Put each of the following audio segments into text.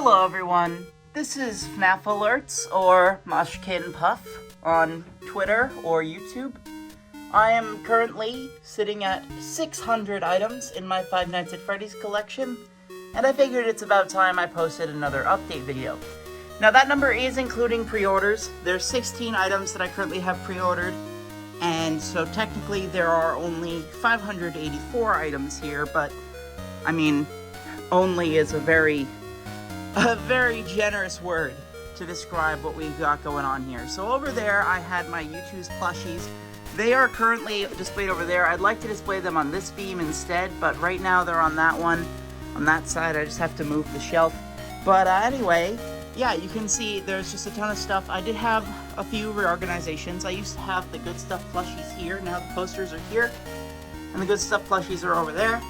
Hello everyone, this is FNAF Alerts, or Moshkin Puff, on Twitter or YouTube. I am currently sitting at 600 items in my Five Nights at Freddy's collection, and I figured it's about time I posted another update video. Now that number is including pre-orders. There's 16 items that I currently have pre-ordered, and so technically there are only 584 items here, but I mean, only is a very generous word to describe what we've got going on here. So over there, I had my U2's plushies. They are currently displayed over there. I'd like to display them on this beam instead, but right now they're on that one. On that side, I just have to move the shelf. But anyway, yeah, you can see there's just a ton of stuff. I did have a few reorganizations. I used to have the Good Stuff plushies here. Now the posters are here, and the Good Stuff plushies are over there.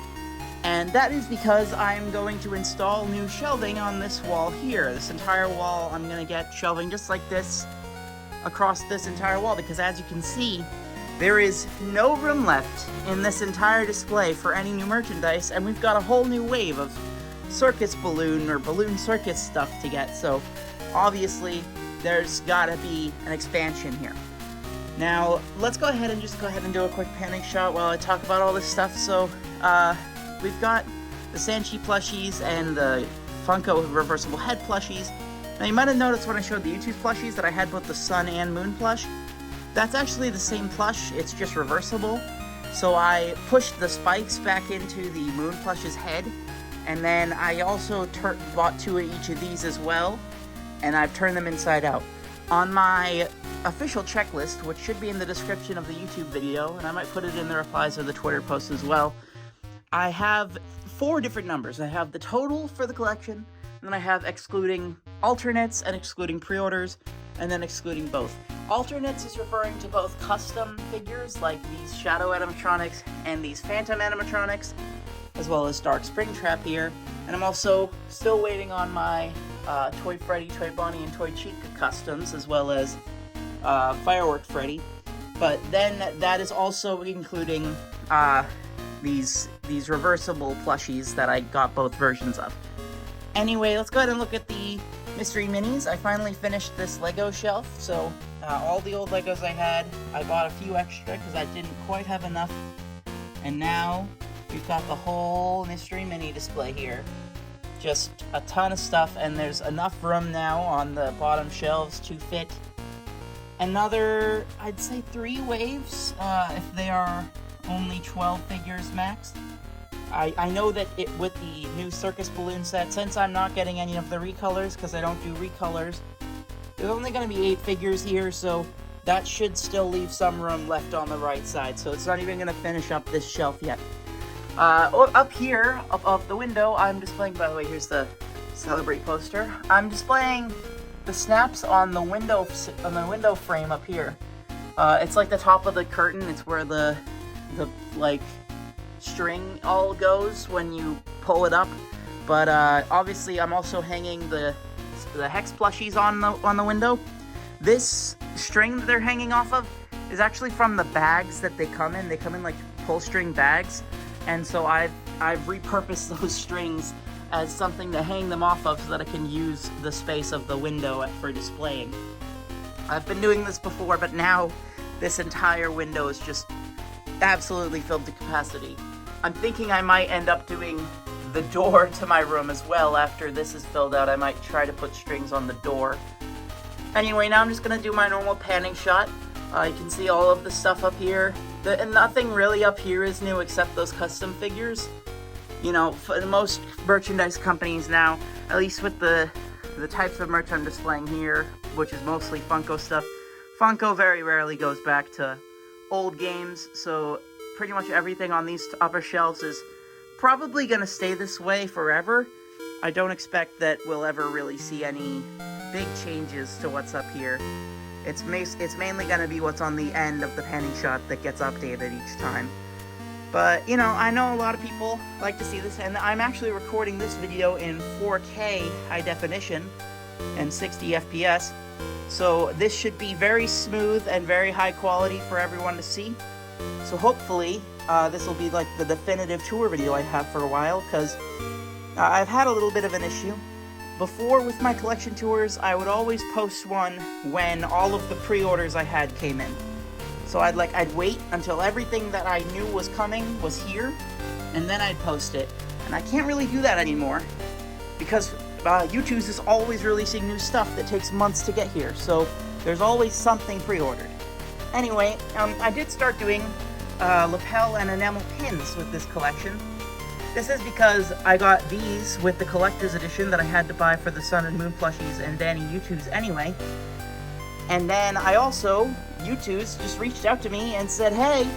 And that is because I'm going to install new shelving on this wall here. This entire wall, I'm going to get shelving just like this across this entire wall, because as you can see, there is no room left in this entire display for any new merchandise, and we've got a whole new wave of circus balloon or balloon circus stuff to get, so obviously there's gotta be an expansion here. Now, let's go ahead and do a quick panning shot while I talk about all this stuff. So, we've got the Sanchi plushies and the Funko reversible head plushies. Now you might have noticed when I showed the U2 plushies that I had both the Sun and Moon plush. That's actually the same plush, it's just reversible. So I pushed the spikes back into the Moon plush's head, and then I also bought two of each of these as well, and I've turned them inside out. On my official checklist, which should be in the description of the YouTube video, and I might put it in the replies of the Twitter post as well, I have 4 different numbers. I have the total for the collection, and then I have excluding alternates and excluding pre-orders, and then excluding both. Alternates is referring to both custom figures like these Shadow animatronics and these Phantom animatronics, as well as Dark Springtrap here. And I'm also still waiting on my Toy Freddy, Toy Bonnie, and Toy Chica customs, as well as Firework Freddy. But then that is also including these reversible plushies that I got both versions of. Anyway, let's go ahead and look at the mystery minis. I finally finished this Lego shelf, so all the old Legos I had, I bought a few extra because I didn't quite have enough. And now we've got the whole mystery mini display here. Just a ton of stuff, and there's enough room now on the bottom shelves to fit another, I'd say 3 waves, if they are only 12 figures max. I know that with the new circus balloon set, since I'm not getting any of the recolors, because I don't do recolors, there's only going to be 8 figures here, so that should still leave some room left on the right side, so it's not even going to finish up this shelf yet. Up here, above the window, I'm displaying, by the way, here's the Celebrate poster. I'm displaying the snaps on the window frame up here. It's like the top of the curtain. It's where the like string all goes when you pull it up. But obviously, I'm also hanging the Hex plushies on the window. This string that they're hanging off of is actually from the bags that they come in. They come in like pull string bags. And so I've repurposed those strings as something to hang them off of so that I can use the space of the window for displaying. I've been doing this before, but now this entire window is just absolutely filled to capacity. I'm thinking I might end up doing the door to my room as well after this is filled out. I might try to put strings on the door. Anyway, now I'm just going to do my normal panning shot. You can see all of the stuff up here. And nothing really up here is new except those custom figures. You know, for most merchandise companies now, at least with the types of merch I'm displaying here, which is mostly Funko stuff, Funko very rarely goes back to old games, so pretty much everything on these upper shelves is probably going to stay this way forever. I don't expect that we'll ever really see any big changes to what's up here. It's mainly going to be what's on the end of the panning shot that gets updated each time. But, you know, I know a lot of people like to see this, and I'm actually recording this video in 4K high definition and 60 FPS. So this should be very smooth and very high quality for everyone to see. So hopefully this will be like the definitive tour video I have for a while, because I've had a little bit of an issue. before with my collection tours, I would always post one when all of the pre-orders I had came in. So I'd wait until everything that I knew was coming was here, and then I'd post it. And I can't really do that anymore, because YouTube's is always releasing new stuff that takes months to get here, so there's always something pre-ordered. Anyway, I did start doing lapel and enamel pins with this collection. This is because I got these with the collector's edition that I had to buy for the Sun and Moon plushies and Danny YouTube's anyway. And then I also, YouTube's just reached out to me and said, hey,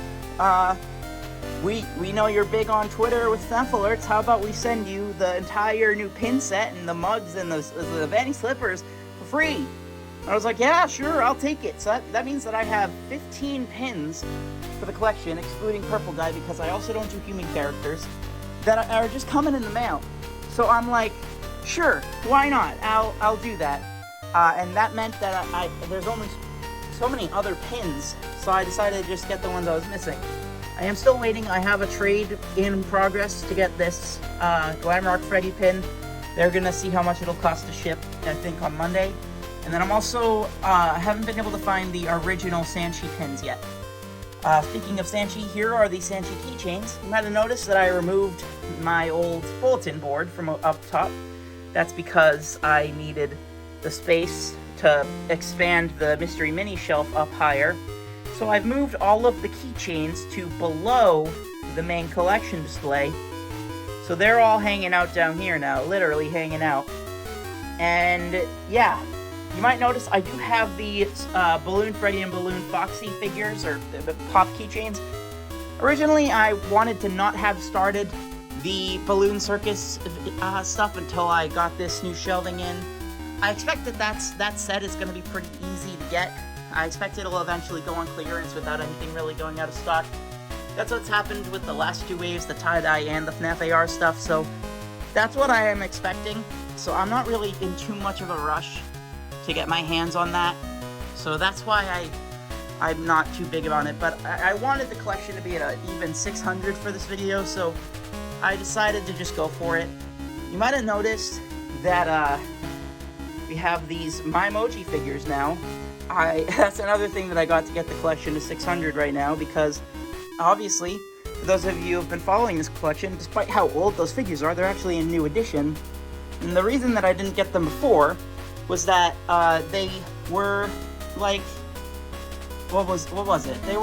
we know you're big on Twitter with FNAF alerts, how about we send you the entire new pin set and the mugs and the Vanny slippers for free? I was like, yeah, sure, I'll take it. So that means that I have 15 pins for the collection, excluding Purple Guy, because I also don't do human characters, that are just coming in the mail. So I'm like, sure, why not? I'll do that. And that meant that there's only so many other pins, so I decided to just get the ones I was missing. I am still waiting. I have a trade in progress to get this Glamrock Freddy pin. They're gonna see how much it'll cost to ship, I think, on Monday. And then I'm also, I haven't been able to find the original Sanchi pins yet. Speaking of Sanchi, here are the Sanchi keychains. You might have noticed that I removed my old bulletin board from up top. That's because I needed the space to expand the Mystery Mini shelf up higher. So I've moved all of the keychains to below the main collection display. So they're all hanging out down here now, literally hanging out. And yeah, you might notice I do have the Balloon Freddy and Balloon Foxy figures, or the pop keychains. Originally, I wanted to not have started the Balloon Circus stuff until I got this new shelving in. I expect that set is going to be pretty easy to get. I expect it'll eventually go on clearance without anything really going out of stock. That's what's happened with the last two waves, the tie-dye and the FNAF AR stuff, so that's what I am expecting. So I'm not really in too much of a rush to get my hands on that. So that's why I'm not too big on it, but I wanted the collection to be at an even 600 for this video, so I decided to just go for it. You might have noticed that we have these MyMoji figures now. That's another thing that I got to get the collection to 600 right now, because obviously, for those of you who have been following this collection, despite how old those figures are, they're actually a new edition. And the reason that I didn't get them before was that they were like, what was it? They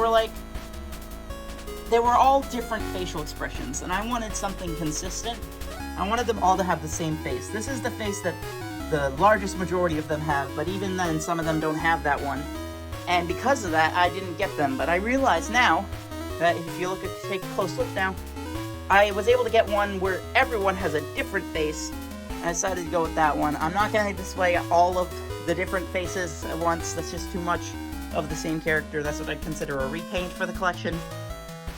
were all different facial expressions, and I wanted something consistent. I wanted them all to have the same face. This is the face that the largest majority of them have, but even then, some of them don't have that one. And because of that, I didn't get them. But I realize now that if you take a close look now, I was able to get one where everyone has a different face. I decided to go with that one. I'm not going to display all of the different faces at once. That's just too much of the same character. That's what I consider a repaint for the collection.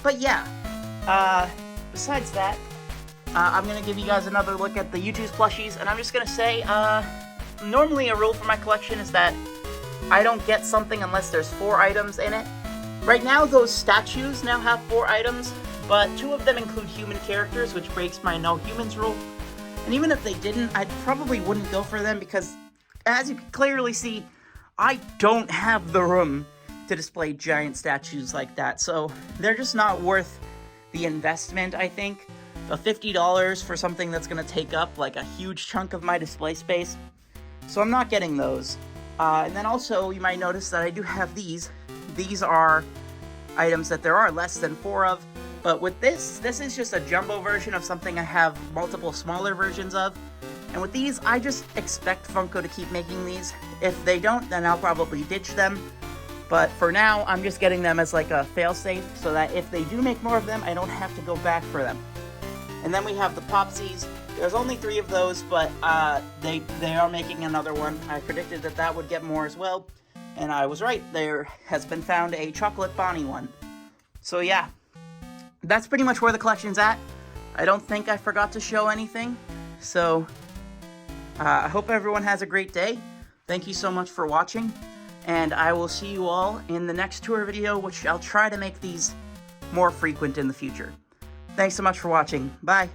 But yeah, besides that, I'm going to give you guys another look at the YouTube's plushies, and I'm just going to say, normally a rule for my collection is that I don't get something unless there's 4 items in it. Right now, those statues now have 4 items, but 2 of them include human characters, which breaks my no humans rule. And even if they didn't, I probably wouldn't go for them, because as you can clearly see, I don't have the room to display giant statues like that, so they're just not worth the investment, I think. The $50 for something that's going to take up like a huge chunk of my display space. So I'm not getting those. And then also, you might notice that I do have these. These are items that there are less than 4 of. But with this is just a jumbo version of something I have multiple smaller versions of. And with these, I just expect Funko to keep making these. If they don't, then I'll probably ditch them. But for now, I'm just getting them as like a failsafe, so that if they do make more of them, I don't have to go back for them. And then we have the Popsies. There's only 3 of those, but they are making another one. I predicted that that would get more as well, and I was right. There has been found a Chocolate Bonnie one. So yeah, that's pretty much where the collection's at. I don't think I forgot to show anything. So I hope everyone has a great day. Thank you so much for watching, and I will see you all in the next tour video, which I'll try to make these more frequent in the future. Thanks so much for watching. Bye.